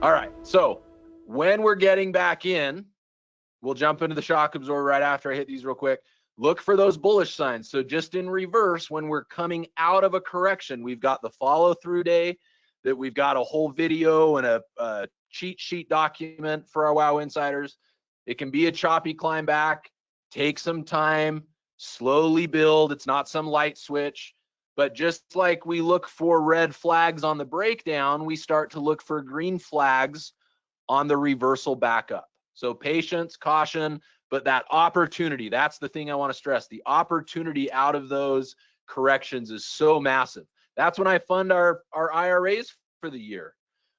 All right, so when we're getting back in, we'll jump into the shock absorber right after I hit these real quick. Look for those bullish signs. So just in reverse, when we're coming out of a correction, we've got the follow through day that we've got a whole video and a cheat sheet document for our WOW insiders. It can be a choppy climb back, take some time, slowly build. It's not some light switch, but just like we look for red flags on the breakdown, we start to look for green flags on the reversal back up. So patience, caution, but that opportunity, that's the thing I want to stress. The opportunity out of those corrections is so massive. That's when I fund our IRAs for the year.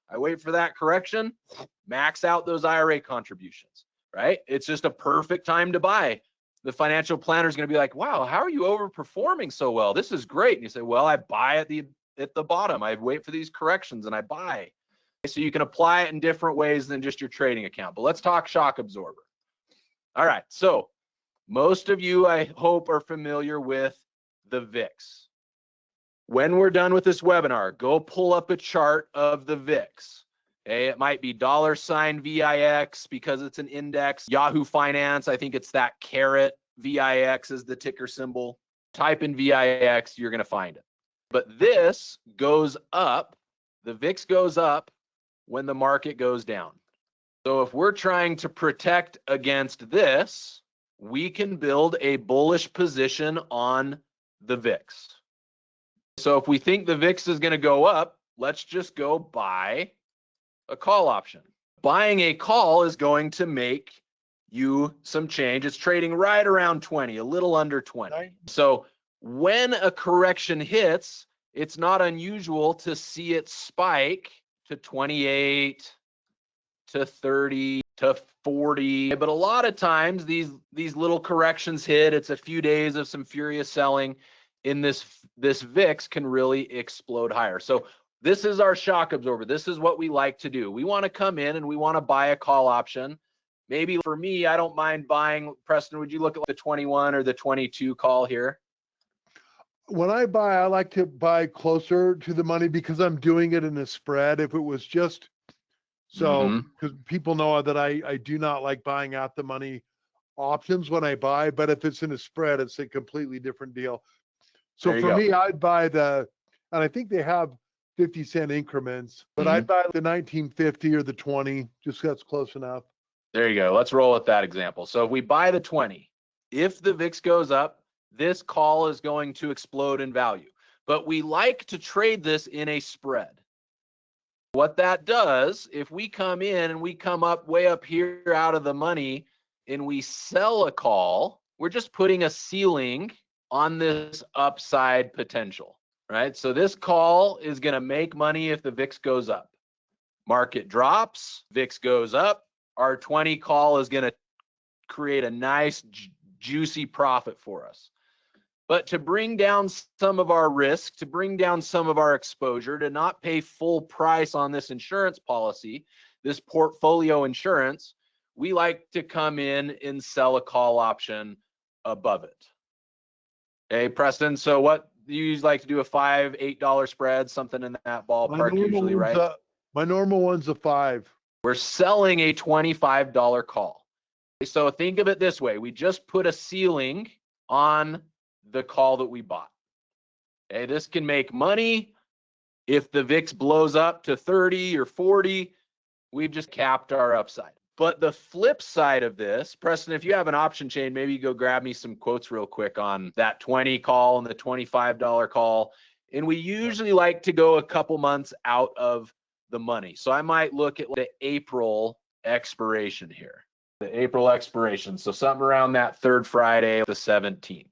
I wait for that correction, max out those IRA contributions, right? It's just a perfect time to buy. The financial planner is going to be like, wow, how are you overperforming so well? This is great. And you say, well, I buy at the bottom. I wait for these corrections and I buy. So you can apply it in different ways than just your trading account. But let's talk shock absorber. All right, so most of you, I hope, are familiar with the VIX. When we're done with this webinar, go pull up a chart of the VIX. Okay, it might be $VIX because it's an index. Yahoo Finance, I think it's that caret. VIX is the ticker symbol. Type in VIX, you're going to find it. But this goes up, the VIX goes up when the market goes down. So if we're trying to protect against this, we can build a bullish position on the VIX. So if we think the VIX is going to go up, let's just go buy a call option. Buying a call is going to make you some change. It's trading right around 20, a little under 20. Right. So when a correction hits, it's not unusual to see it spike to 28, to 30, to 40. But a lot of times these little corrections hit, it's a few days of some furious selling in this VIX can really explode higher. So this is our shock absorber. This is what we like to do. We want to come in and we want to buy a call option. Maybe for me, I don't mind buying. Preston, would you look at the 21 or the 22 call here? When I buy, I like to buy closer to the money because I'm doing it in a spread. If it was just so, because people know that I do not like buying out the money options when I buy, but if it's in a spread, it's a completely different deal. So for me, I'd buy and I think they have 50-cent increments, but I'd buy the 1950 or the 20, just that's close enough. There you go. Let's roll with that example. So if we buy the 20, if the VIX goes up, this call is going to explode in value. But we like to trade this in a spread. What that does, if we come in and we come up way up here out of the money and we sell a call, we're just putting a ceiling on this upside potential, right? So this call is going to make money if the VIX goes up. Market drops, VIX goes up, our 20 call is going to create a nice juicy profit for us. But to bring down some of our risk, to bring down some of our exposure, to not pay full price on this insurance policy, this portfolio insurance, we like to come in and sell a call option above it. Okay, Preston, so what do you like to do, a $5, $8 spread, something in that ballpark usually, right? My normal one's a 5. We're selling a $25 call. So think of it this way. We just put a ceiling on the call that we bought. Okay, this can make money. If the VIX blows up to 30 or 40, we've just capped our upside. But the flip side of this, Preston, if you have an option chain, maybe you go grab me some quotes real quick on that 20 call and the $25 call. And we usually like to go a couple months out of the money. So I might look at the April expiration here. The April expiration. So something around that third Friday, the 17th.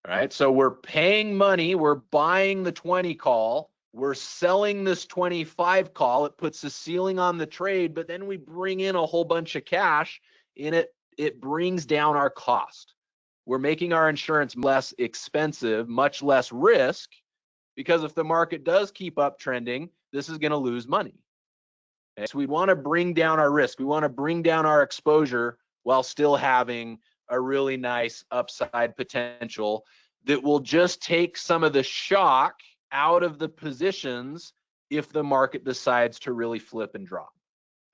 All right, so we're paying money, we're buying the 20 call, we're selling this 25 call, it puts a ceiling on the trade, but then we bring in a whole bunch of cash in it, it brings down our cost. We're making our insurance less expensive, much less risk, because if the market does keep uptrending, this is gonna lose money. Okay? So we wanna bring down our risk, we wanna bring down our exposure while still having a really nice upside potential that will just take some of the shock out of the positions if the market decides to really flip and drop.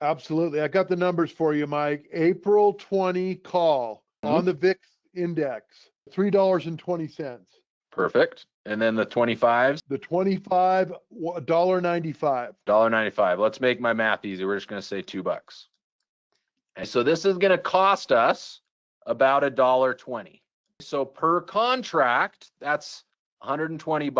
Absolutely. I got the numbers for you, Mike. April 20 call on the VIX index, $3.20. Perfect. And then the 25s? The 25, $1.95. $1.95. Let's make my math easy. We're just going to say $2. And so this is going to cost us about $1.20. So per contract, that's $120.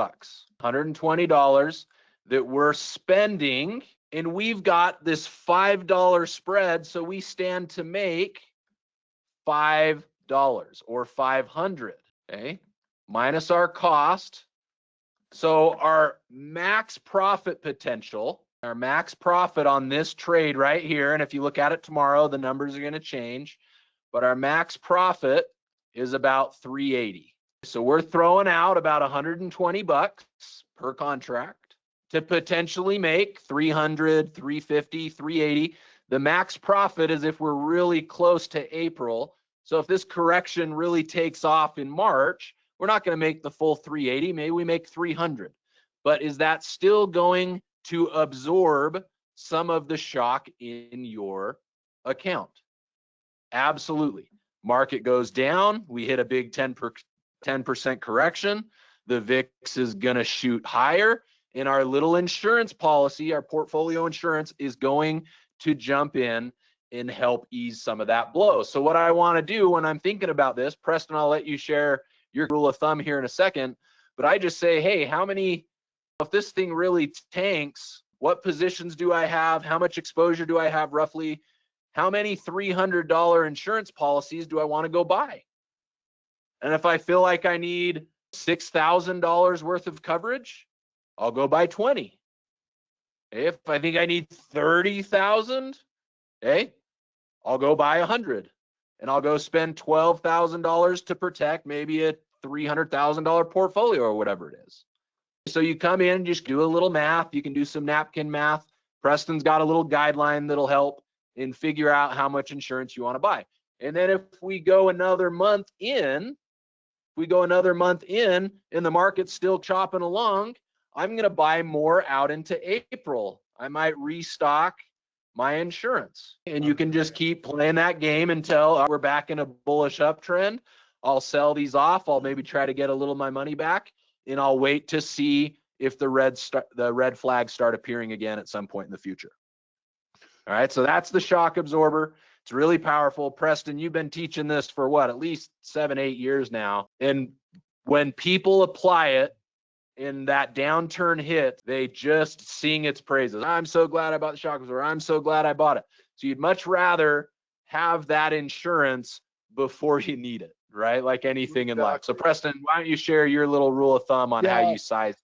$120 that we're spending, and we've got this $5 spread, so we stand to make $5 or 500, okay? Minus our cost. So our max profit potential, our max profit on this trade right here, and if you look at it tomorrow, the numbers are going to change, but our max profit is about 380. So we're throwing out about 120 bucks per contract to potentially make 300, 350, 380. The max profit is if we're really close to April. So if this correction really takes off in March, we're not going to make the full 380. Maybe we make 300. But is that still going to absorb some of the shock in your account? Absolutely. Market goes down. We hit a big 10% correction. The VIX is going to shoot higher. And our little insurance policy, our portfolio insurance, is going to jump in and help ease some of that blow. So what I want to do when I'm thinking about this, Preston, I'll let you share your rule of thumb here in a second, but I just say, hey, if this thing really tanks, what positions do I have? How much exposure do I have roughly? How many $300 insurance policies do I want to go buy? And if I feel like I need $6,000 worth of coverage, I'll go buy 20. If I think I need 30,000, okay, I'll go buy 100. And I'll go spend $12,000 to protect maybe a $300,000 portfolio or whatever it is. So you come in, just do a little math. You can do some napkin math. Preston's got a little guideline that'll help and figure out how much insurance you want to buy. And then if we go another month in, and the market's still chopping along, I'm going to buy more out into April. I might restock my insurance. And you can just keep playing that game until we're back in a bullish uptrend. I'll sell these off. I'll maybe try to get a little of my money back, and I'll wait to see if the red flags start appearing again at some point in the future. All right, so that's the shock absorber. It's really powerful. Preston, you've been teaching this for what, at least 7-8 years now. And when people apply it and that downturn hit, they just sing its praises. I'm so glad I bought the shock absorber. I'm so glad I bought it. So you'd much rather have that insurance before you need it, right? Like anything in life. So Preston, why don't you share your little rule of thumb on how you size?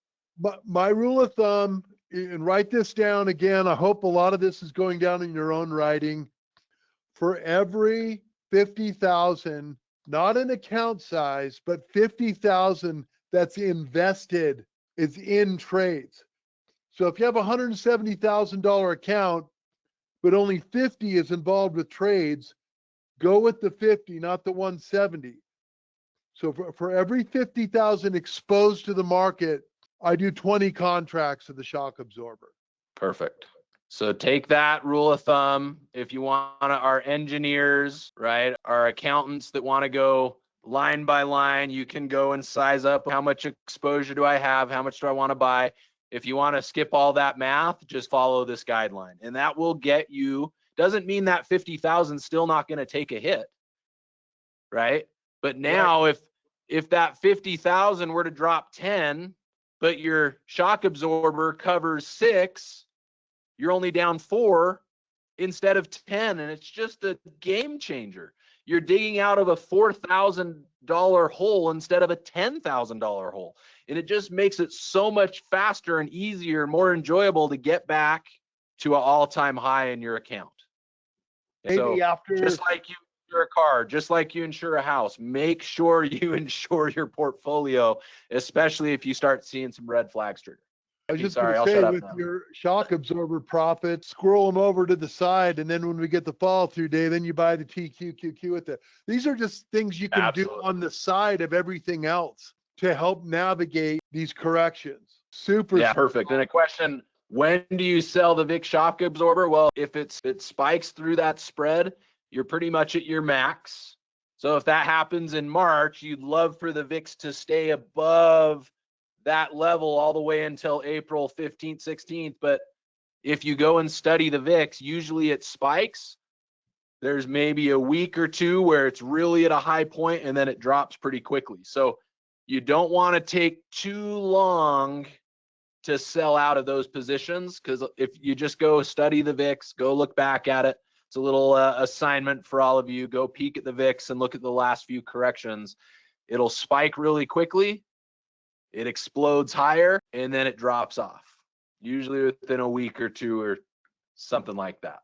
My rule of thumb, and write this down again. I hope a lot of this is going down in your own writing. For every 50,000, not an account size, but 50,000 that's invested is in trades. So if you have a $170,000 account, but only 50 is involved with trades, go with the 50, not the 170. So for every 50,000 exposed to the market, I do 20 contracts of the shock absorber. Perfect. So take that rule of thumb. If you want our engineers, right, our accountants that want to go line by line, you can go and size up how much exposure do I have, how much do I want to buy. If you want to skip all that math, just follow this guideline, and that will get you. Doesn't mean that 50,000 still not going to take a hit, right? But now if that 50,000 were to drop 10, but your shock absorber covers 6, you're only down 4 instead of 10, and it's just a game changer. You're digging out of a $4,000 hole instead of a $10,000 hole, and it just makes it so much faster and easier, more enjoyable to get back to an all-time high in your account. So just like you insure a car, just like you insure a house, make sure you insure your portfolio, especially if you start seeing some red flags trigger. I was just going to say, with your shock absorber profits, squirrel them over to the side, and then when we get the follow through day, then you buy the TQQQ with it. These are just things you can do on the side of everything else to help navigate these corrections. Super. Yeah, perfect. And a question When do you sell the VIX shock absorber? Well, if it spikes through that spread, you're pretty much at your max. So if that happens in March, you'd love for the VIX to stay above that level all the way until April 15th, 16th. But if you go and study the VIX, usually it spikes. There's maybe a week or two where it's really at a high point and then it drops pretty quickly. So you don't want to take too long to sell out of those positions, because if you just go study the VIX, go look back at it, it's a little assignment for all of you. Go peek at the VIX and look at the last few corrections. It'll spike really quickly, it explodes higher, and then it drops off, usually within a week or two or something like that.